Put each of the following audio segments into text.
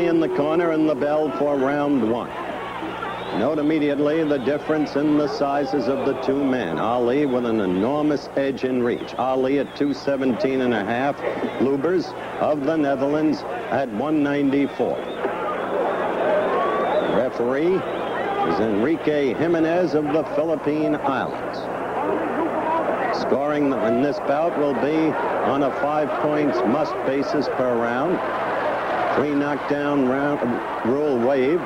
Ali in the corner and the bell for round one. Note immediately the difference in the sizes of the two men. Ali with an enormous edge in reach. Ali at 217 and a half. Lubbers of the Netherlands at 194. The referee is Enrique Jimenez of the Philippine Islands. Scoring in this bout will be on a 5 points must basis per round. 3 knockdown round rule waived.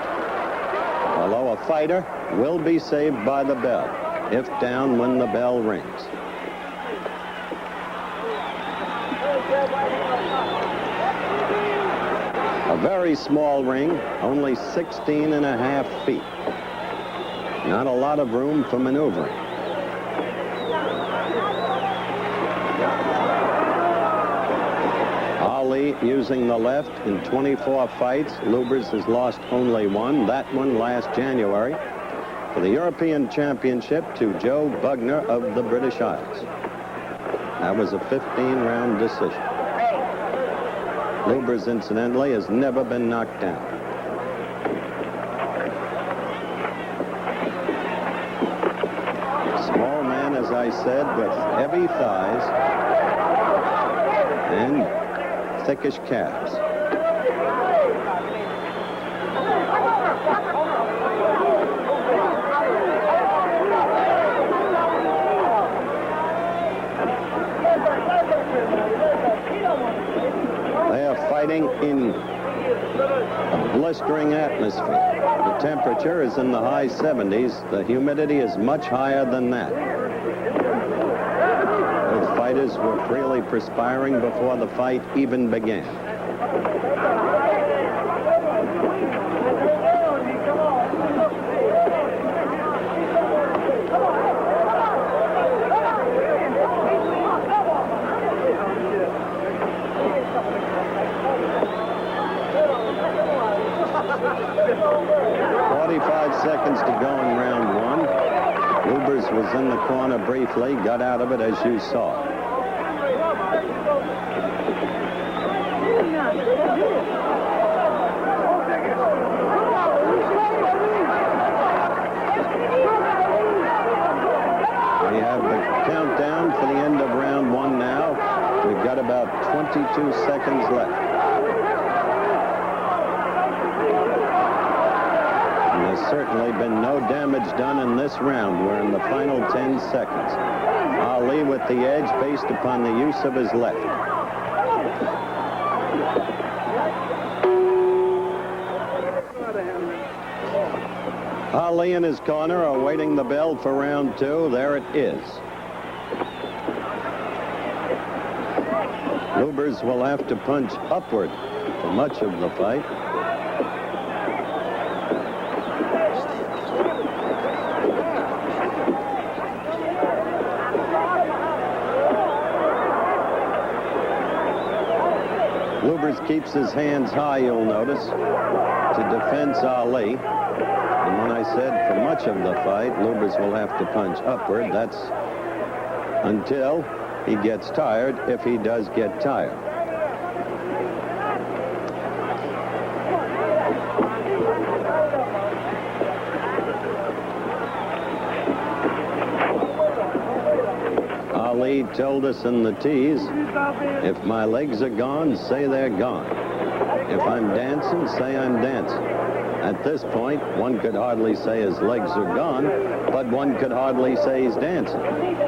Although a fighter will be saved by the bell if down when the bell rings. A very small ring, only 16 and a half feet. Not a lot of room for maneuvering. Ali using the left in 24 fights. Lubbers has lost only one, that one last January, for the European Championship to Joe Bugner of the British Isles. That was a 15-round decision. Lubbers, incidentally, has never been knocked down. Small man, as I said, with heavy thighs and thickish calves. They are fighting in a blistering atmosphere. The temperature is in the high 70s. The humidity is much higher than that. Both fighters were freely perspiring before the fight even began. Seconds to go in round one. Lubbers was in the corner briefly, got out of it as you saw. We have the countdown for the end of round one now. We've got about 22 seconds left. There's certainly been no damage done in this round. We're in the final 10 seconds. Ali with the edge based upon the use of his left. Ali in his corner are waiting the bell for round two. There it is. Lubbers will have to punch upward for much of the fight. Lubbers keeps his hands high, you'll notice, to defense Ali. And when I said for much of the fight, Lubbers will have to punch upward, that's until he gets tired, if he does get tired. Ali told us in the tease, if my legs are gone, say they're gone. If I'm dancing, say I'm dancing. At this point, one could hardly say his legs are gone, but one could hardly say he's dancing.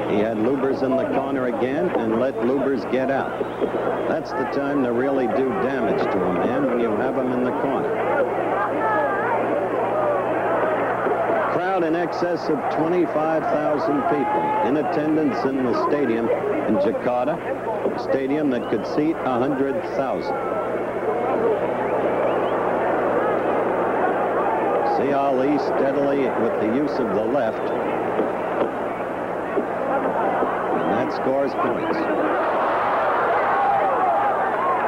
He had Lubbers in the corner again and let Lubbers get out. That's the time to really do damage to a man, when you have him in the corner. Crowd in excess of 25,000 people in attendance in the stadium in Jakarta, a stadium that could seat 100,000. See Ali steadily with the use of the left, and that scores points.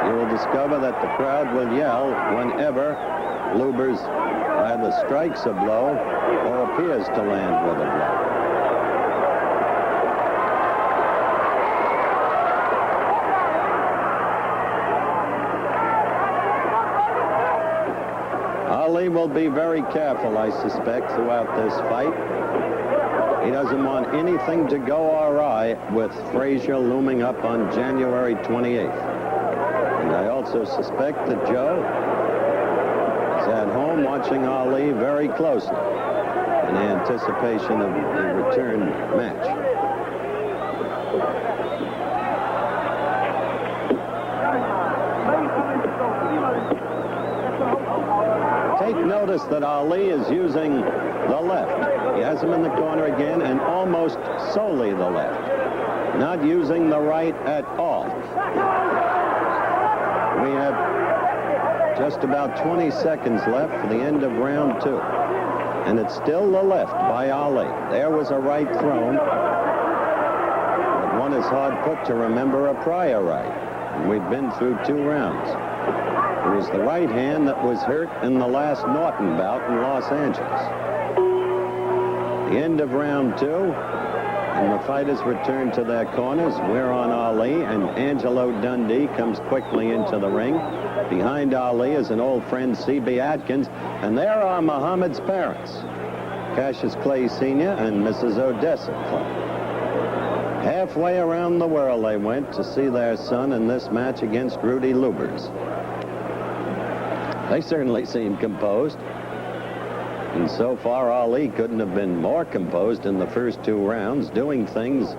You will discover that the crowd will yell whenever Lubbers either strikes a blow or appears to land with a blow. Ali will be very careful, I suspect, throughout this fight. He doesn't want anything to go awry with Frazier looming up on January 28th. And I also suspect that Joe is at home watching Ali very closely in anticipation of the return match. Take notice that Ali is using the left. He has him in the corner again, and almost solely the left. Not using the right at all. We have just about 20 seconds left for the end of round 2. And it's still the left by Ali. There was a right thrown. But one is hard put to remember a prior right. And we've been through 2 rounds. It was the right hand that was hurt in the last Norton bout in Los Angeles. The end of round 2, and the fighters return to their corners. We're on Ali, and Angelo Dundee comes quickly into the ring. Behind Ali is an old friend, C.B. Atkins, and there are Muhammad's parents, Cassius Clay Sr. and Mrs. Odessa Clay. Halfway around the world they went to see their son in this match against Rudi Lubbers. They certainly seem composed. And so far, Ali couldn't have been more composed in the first 2 rounds, doing things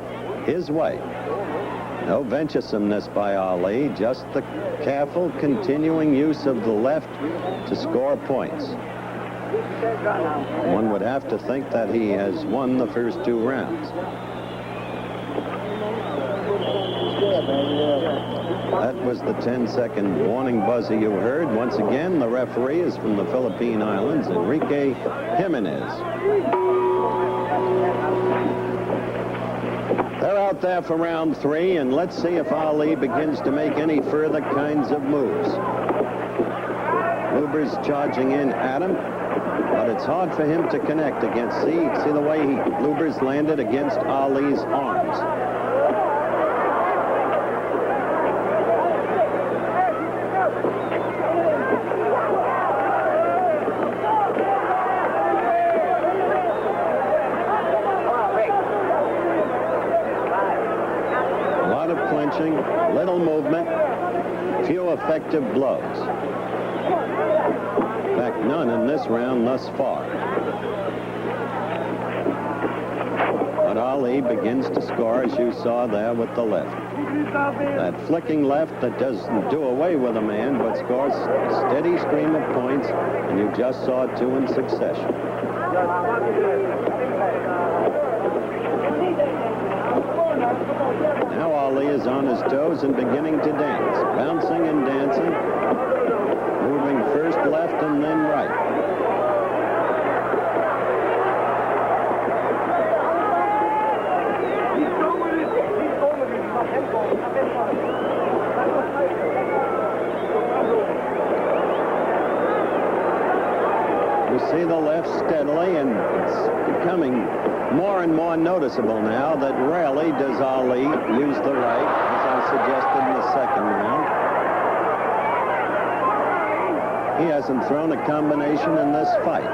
his way. No venturesomeness by Ali, just the careful, continuing use of the left to score points. One would have to think that he has won the first 2 rounds. That was the 10-second warning buzzer you heard. Once again, the referee is from the Philippine Islands, Enrique Jimenez. They're out there for round 3, and let's see if Ali begins to make any further kinds of moves. Lubbers charging in at him, but it's hard for him to connect against. See the way Lubbers landed against Ali's arms. Little movement, few effective blows. In fact, none in this round thus far. But Ali begins to score, as you saw there with the left. That flicking left that doesn't do away with a man, but scores a steady stream of points, and you just saw 2 in succession. Now Ali is on his toes and beginning to dance, bouncing and dancing, moving first left and then right. You see the left steadily, and it's becoming more and more noticeable now that rarely does Ali use the right, as I suggested in the second round. He hasn't thrown a combination in this fight.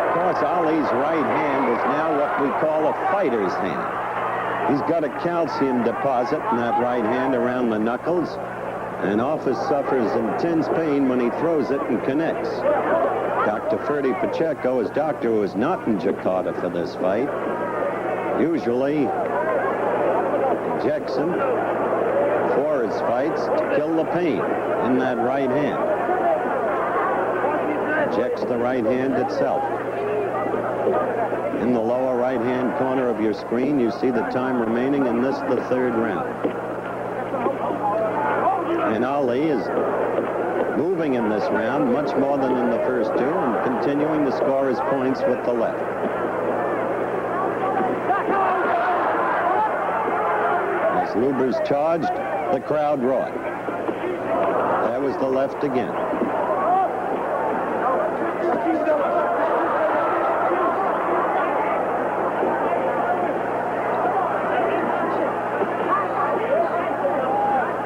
Of course, Ali's right hand is now what we call a fighter's hand. He's got a calcium deposit in that right hand around the knuckles, and often suffers intense pain when he throws it and connects. Dr. Ferdy Pacheco, his doctor, who is not in Jakarta for this fight, usually injects him before his fights to kill the pain in that right hand. Injects the right hand itself. In the lower right-hand corner of your screen, you see the time remaining in this, the 3rd round. And Ali is moving in this round much more than in the first 2 and continuing to score his points with the left. As Lubbers charged, the crowd roared. There was the left again.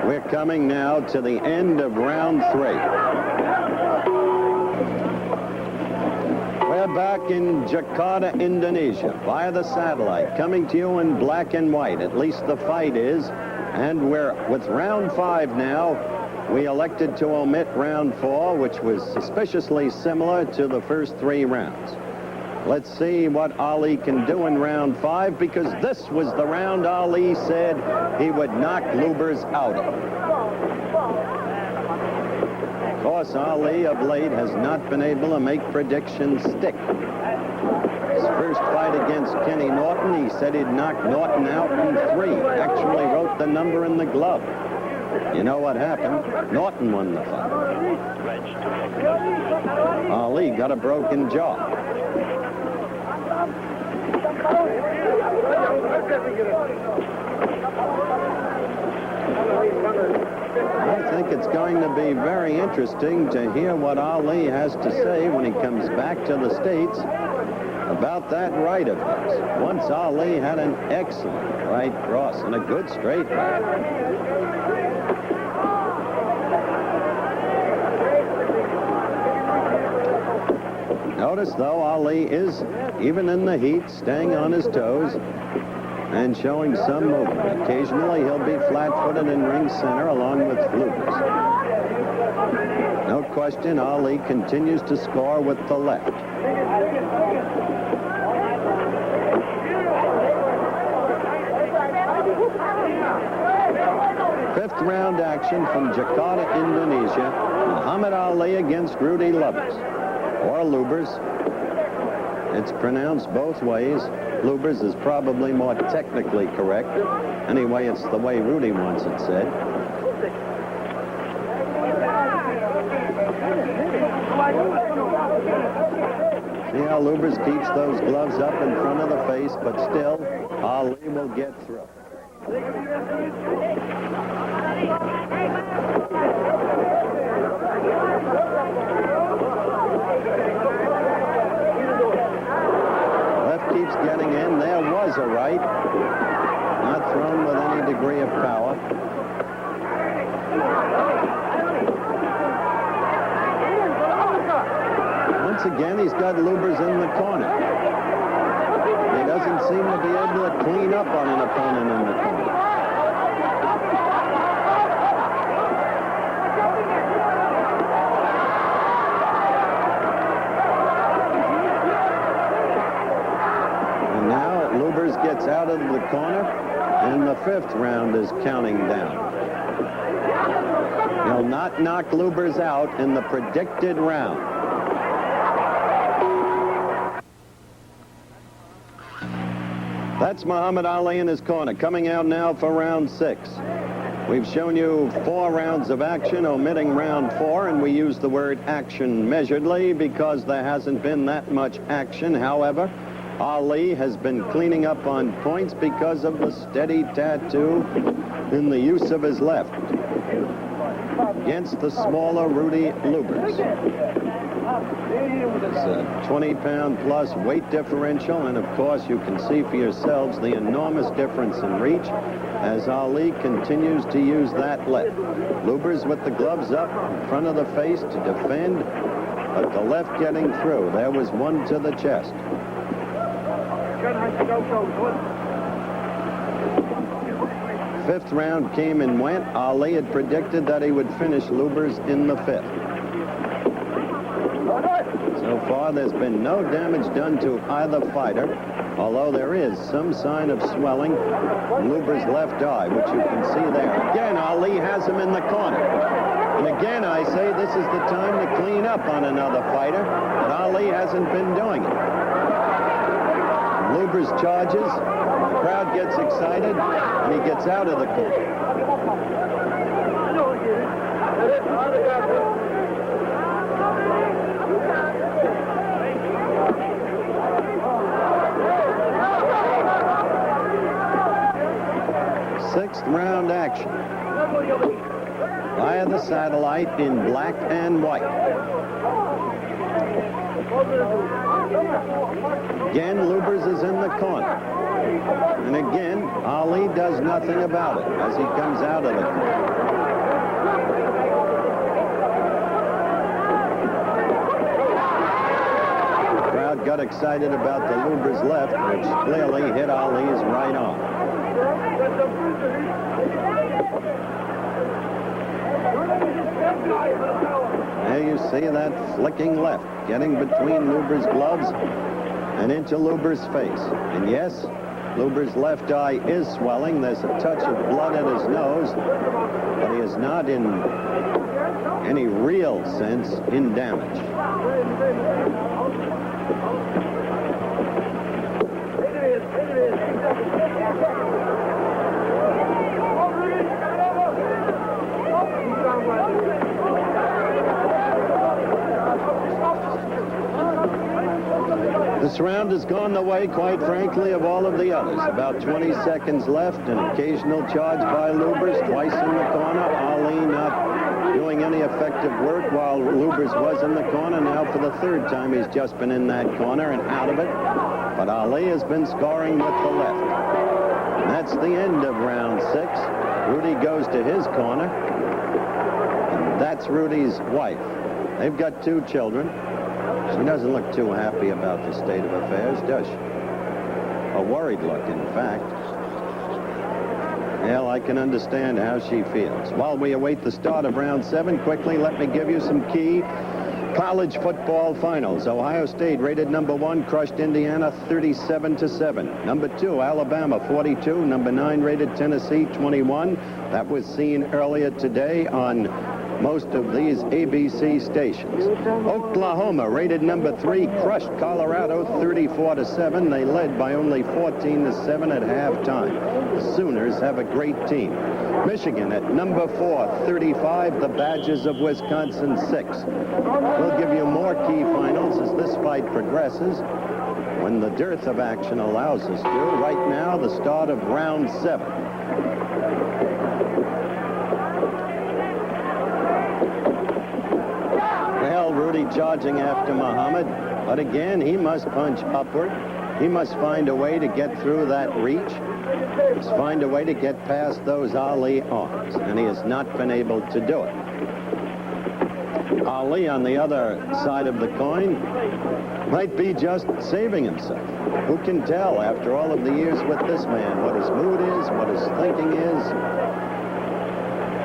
We're coming now to the end of round 3. We're back in Jakarta, Indonesia, via the satellite, coming to you in black and white. At least the fight is. And we're with round 5 now. We elected to omit round 4, which was suspiciously similar to the first 3 rounds. Let's see what Ali can do in round 5, because this was the round Ali said he would knock Lubbers out of. Of course, Ali of late has not been able to make predictions stick. His first fight against Kenny Norton, he said he'd knock Norton out in 3. Actually wrote the number in the glove. You know what happened? Norton won the fight. Ali got a broken jaw. I think it's going to be very interesting to hear what Ali has to say when he comes back to the States about that right of his. Once Ali had an excellent right cross and a good straight right. Notice, though, Ali is, even in the heat, staying on his toes and showing some movement. Occasionally, he'll be flat-footed in ring center along with Lubbers. No question, Ali continues to score with the left. Fifth round action from Jakarta, Indonesia. Muhammad Ali against Rudi Lubbers. Or Lubbers. It's pronounced both ways. Lubbers is probably more technically correct. Anyway, it's the way Rudi wants it said. See how Lubbers keeps those gloves up in front of the face, but still, Ali will get through. Keeps getting in. There was a right. Not thrown with any degree of power. Once again, he's got Lubbers in the corner. He doesn't seem to be able to clean up on an opponent in the corner. Gets out of the corner, and the 5th round is counting down. He'll not knock Lubbers out in the predicted round. That's Muhammad Ali in his corner, coming out now for round 6. We've shown you 4 rounds of action, omitting round 4, and we use the word action measuredly because there hasn't been that much action. However, Ali has been cleaning up on points because of the steady tattoo in the use of his left against the smaller Rudi Lubbers. There's a 20-pound plus weight differential, and of course you can see for yourselves the enormous difference in reach as Ali continues to use that left. Lubbers with the gloves up in front of the face to defend, but the left getting through. There was one to the chest. 5th round came and went. Ali had predicted that he would finish Lubbers in the 5th. So far, there's been no damage done to either fighter, although there is some sign of swelling in Lubbers' left eye, which you can see there. Again, Ali has him in the corner. And again, I say this is the time to clean up on another fighter, but Ali hasn't been doing it. Lubbers charges, the crowd gets excited, and he gets out of the corner. Sixth round action. Via the satellite in black and white. Again, Lubbers is in the corner. And again, Ali does nothing about it as he comes out of the corner. The crowd got excited about the Lubbers left, which clearly hit Ali's right arm. There you see that flicking left, getting between Lubbers' gloves and into Lubbers' face. And yes, Lubbers' left eye is swelling. There's a touch of blood at his nose, but he is not in any real sense in damage. This round has gone the way, quite frankly, of all of the others. About 20 seconds left, an occasional charge by Lubbers, twice in the corner. Ali not doing any effective work while Lubbers was in the corner. Now for the third time he's just been in that corner and out of it. But Ali has been scoring with the left. And that's the end of round 6. Rudi goes to his corner. And that's Rudi's wife. They've got 2 children. She doesn't look too happy about the state of affairs, does she? A worried look, in fact. Well, I can understand how she feels. While we await the start of round 7, quickly let me give you some key college football finals. Ohio State, rated number 1, crushed Indiana 37-7. Number 2, Alabama 42. Number 9, rated Tennessee 21. That was seen earlier today on most of these ABC stations. Oklahoma, rated number 3, crushed Colorado 34-7. They led by only 14-7 at halftime. The Sooners have a great team. Michigan at number 4, 35. The Badgers of Wisconsin 6. We'll give you more key finals as this fight progresses when the dearth of action allows us to. Right now, the start of round 7. Rudi charging after Muhammad, but again, he must punch upward. He must find a way to get through that reach. He must find a way to get past those Ali arms, and he has not been able to do it. Ali, on the other side of the coin, might be just saving himself. Who can tell, after all of the years with this man, what his mood is, what his thinking is.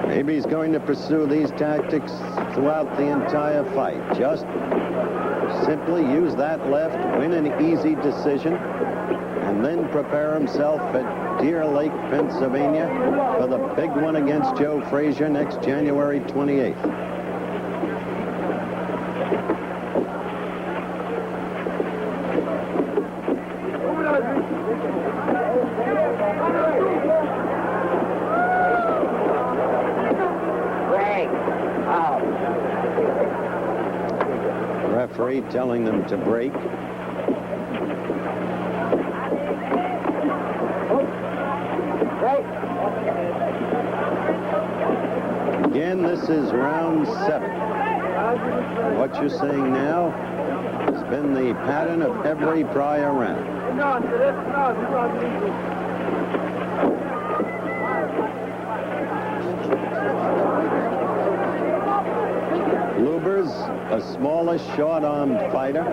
Maybe he's going to pursue these tactics throughout the entire fight. Just simply use that left, win an easy decision, and then prepare himself at Deer Lake, Pennsylvania for the big one against Joe Frazier next January 28th. Referee telling them to break. Again, this is round 7. What you're seeing now has been the pattern of every prior round. Lubbers, a smallish, short-armed fighter.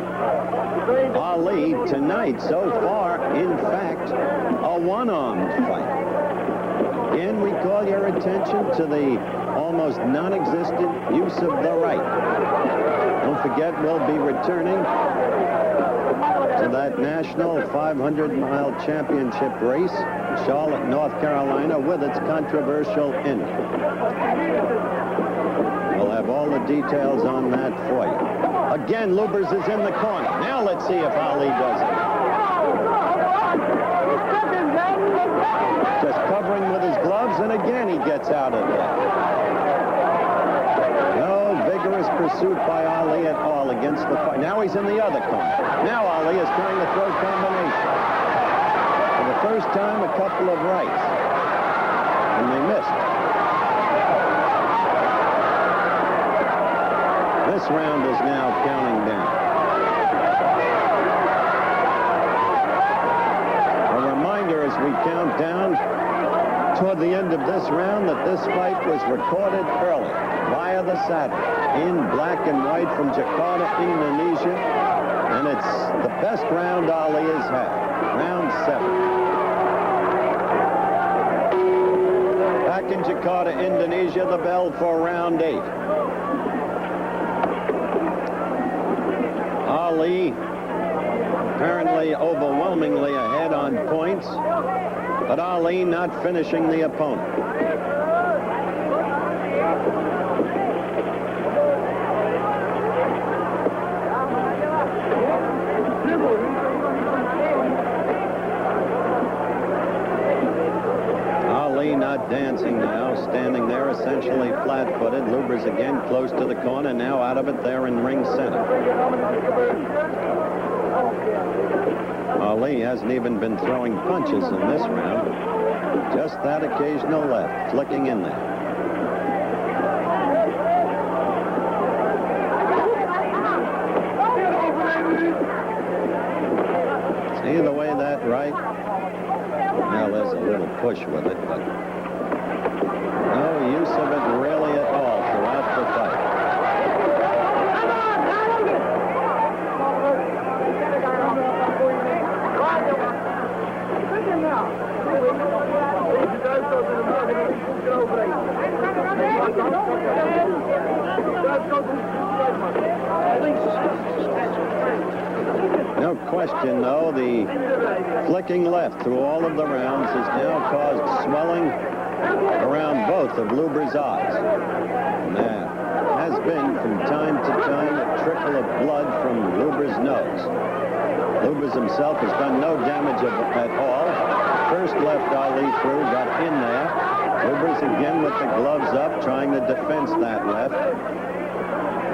Ali, tonight, so far, in fact, a one-armed fighter. Again, we call your attention to the almost non-existent use of the right. Don't forget, we'll be returning to that national 500-mile championship race in Charlotte, North Carolina, with its controversial ending. We'll have all the details on that for you. Again, Lubbers is in the corner. Now let's see if Ali does it. Just covering with his gloves, and again he gets out of there. No vigorous pursuit by Ali at all against the fight. Now he's in the other corner. Now Ali is trying to throw combination. For the first time, a couple of rights. And they missed. This round is now counting down. A reminder we count down toward the end of this round that this fight was recorded early via the saddle in black and white from Jakarta, Indonesia. And it's the best round Ali has had. Round 7. Back in Jakarta, Indonesia, the bell for round 8. Ali apparently overwhelmingly ahead on points, but Ali not finishing the opponent. Ali not dancing now, standing there essentially flat-footed. Lubbers again close to the corner, now out of it there in ring center. Ali hasn't even been throwing punches in this round. Just that occasional left, flicking in there. See the way that right? Well, there's a little push with it, but no use of it really at all throughout the fight. No question, though, the flicking left through all of the rounds has now caused swelling around both of Lubbers' eyes. And there has been, from time to time, a trickle of blood from Lubbers' nose. Lubbers himself has done no damage at all. First left Ali through, got in there. Lubbers again with the gloves up, trying to defense that left.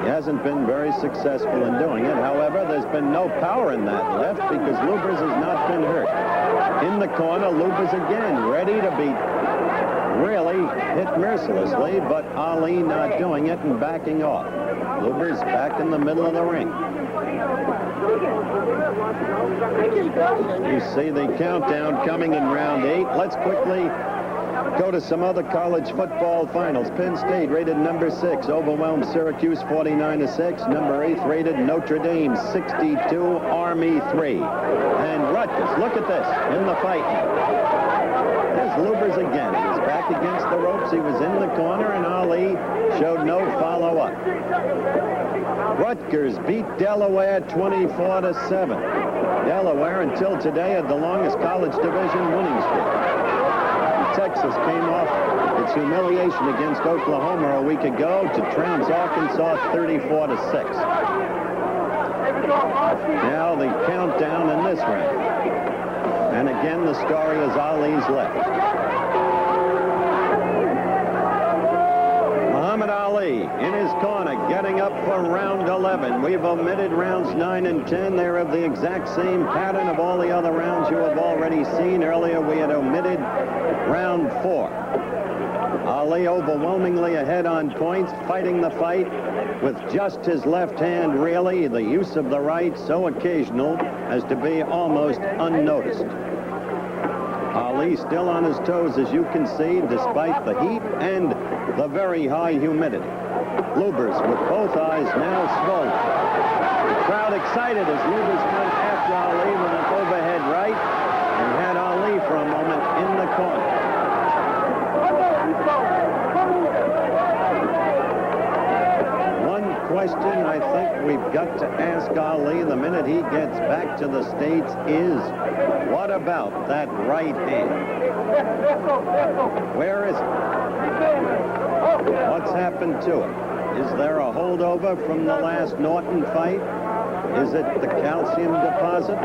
He hasn't been very successful in doing it. However, there's been no power in that left because Lubbers has not been hurt. In the corner, Lubbers again, ready to be really hit mercilessly, but Ali not doing it and backing off. Lubbers back in the middle of the ring. You see the countdown coming in round 8. Let's quickly go to some other college football finals. Penn State rated number 6, overwhelmed Syracuse 49-6. Number 8 rated Notre Dame 62, Army 3. And Rutgers, look at this, in the fight. There's Lubbers again. He was back against the ropes. He was in the corner, and Ali showed no follow-up. Rutgers beat Delaware 24-7. Delaware, until today, had the longest college division winning streak. Texas came off its humiliation against Oklahoma a week ago to trounce Arkansas 34-6. Now the countdown in this round. And again, the story is Ali's left. Muhammad Ali in his corner, getting up for round 11. We've omitted rounds 9 and 10. They're of the exact same pattern of all the other rounds you have already seen. Earlier, we had omitted round 4. Ali overwhelmingly ahead on points, fighting the fight with just his left hand, really. The use of the right so occasional as to be almost unnoticed. Ali still on his toes, as you can see, despite the heat and the very high humidity. Lubbers with both eyes now swollen. The crowd excited as Lubbers went after Ali with an overhead right and had Ali for a moment in the corner. One question I think we've got to ask Ali the minute he gets back to the States is, what about that right hand? Where is it? What's happened to it? Is there a holdover from the last Norton fight? Is it the calcium deposit?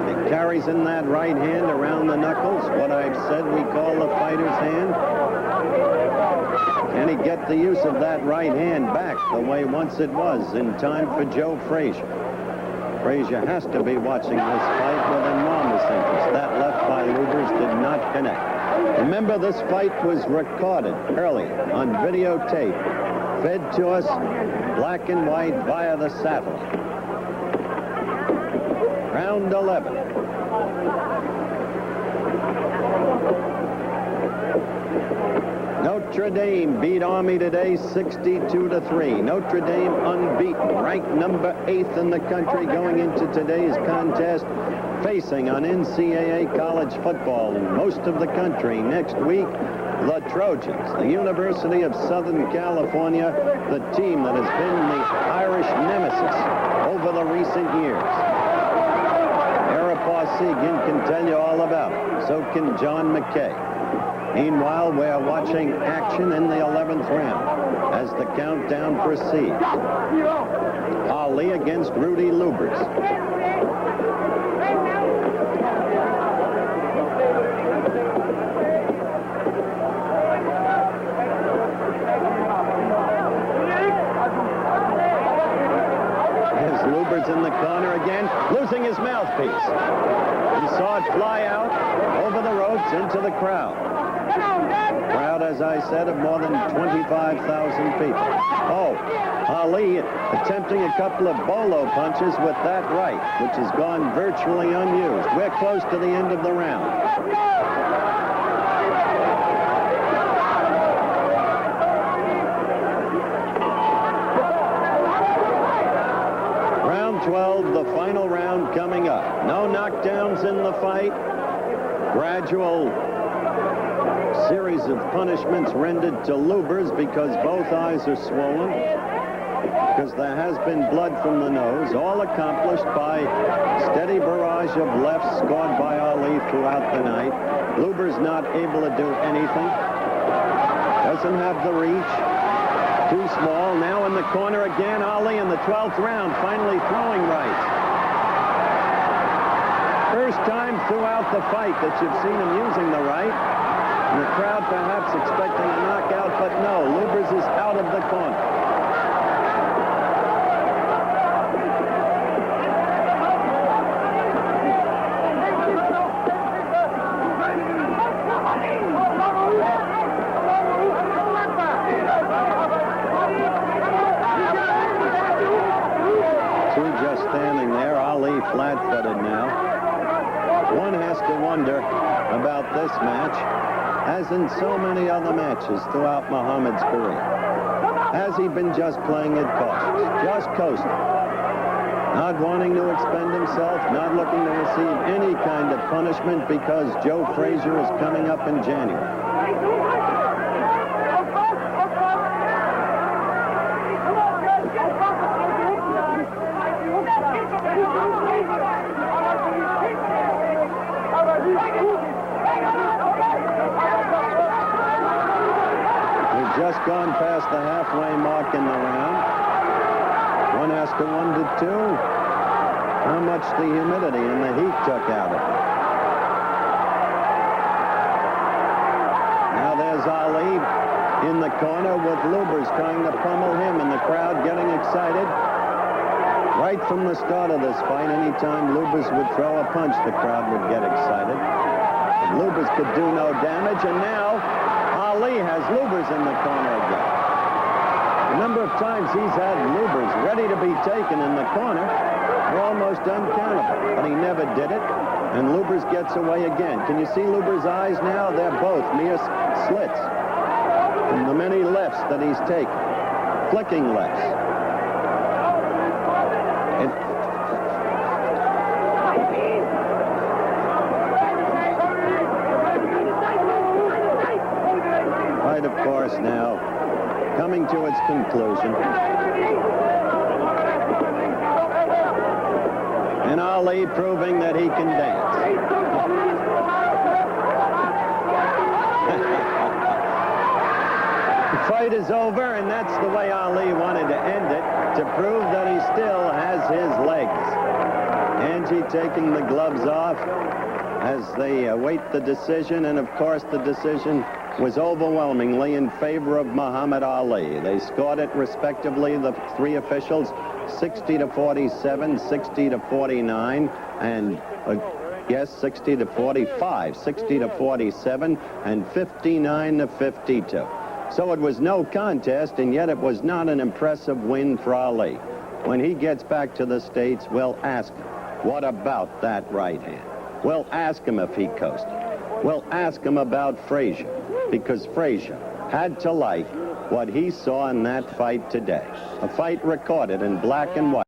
It carries in that right hand around the knuckles, what I've said we call the fighter's hand. Can he get the use of that right hand back the way once it was in time for Joe Frazier? Frazier has to be watching this fight with enormous interest. That left by Lubbers did not connect. Remember, this fight was recorded early on videotape, fed to us black and white via the satellite. Round 11. Notre Dame beat Army today 62-3. Notre Dame unbeaten, ranked number 8th in the country going into today's contest, facing on NCAA college football in most of the country next week the Trojans, the University of Southern California, the team that has been the Irish nemesis over the recent years. Arapaw Seguin can tell you all about it. So can John McKay. Meanwhile, we're watching action in the 11th round as the countdown proceeds. Ali against Rudi Lubbers. There's Lubbers in the corner again, losing his mouthpiece. He saw it fly out over the ropes into the crowd. Crowd, as I said, of more than 25,000 people. Oh, Ali attempting a couple of bolo punches with that right, which has gone virtually unused. We're close to the end of the round. Round 12, the final round coming up. No knockdowns in the fight. Gradual series of punishments rendered to Lubbers because both eyes are swollen, because there has been blood from the nose, all accomplished by steady barrage of lefts scored by Ali throughout the night. Lubbers not able to do anything, doesn't have the reach, too small. Now in the corner again, Ali in the 12th round, finally throwing right. First time throughout the fight that you've seen him using the right. And the crowd perhaps expecting a knockout, but no, Lubbers is out of the corner. Two just standing there, Ali flat-footed now. One has to wonder about this match, as in so many other matches throughout Muhammad's career. Has he been just playing it cautious, just coasting, not wanting to expend himself, not looking to receive any kind of punishment because Joe Frazier is coming up in January? Just gone past the halfway mark in the round. One has to wonder, too, how much the humidity and the heat took out of it. Now there's Ali in the corner with Lubbers trying to pummel him, and the crowd getting excited. Right from the start of this fight, anytime Lubbers would throw a punch, the crowd would get excited. But Lubbers could do no damage, and now Ali has Lubbers in the corner again. The number of times he's had Lubbers ready to be taken in the corner are almost uncountable, but he never did it, and Lubbers gets away again. Can you see Lubbers' eyes now? They're both mere slits from the many lefts that he's taken, flicking lefts. Of course, now coming to its conclusion. And Ali proving that he can dance. The fight is over, and that's the way Ali wanted to end it, to prove that he still has his legs. Angie taking the gloves off as they await the decision, and of course the decision was overwhelmingly in favor of Muhammad Ali. They scored it respectively, the three officials, 60-47, 60-49, and 60-45, 60-47, and 59-52. So it was no contest, and yet it was not an impressive win for Ali. When he gets back to the States, we'll ask him, what about that right hand? We'll ask him if he coasted. We'll ask him about Frazier, because Frazier had to like what he saw in that fight today. A fight recorded in black and white.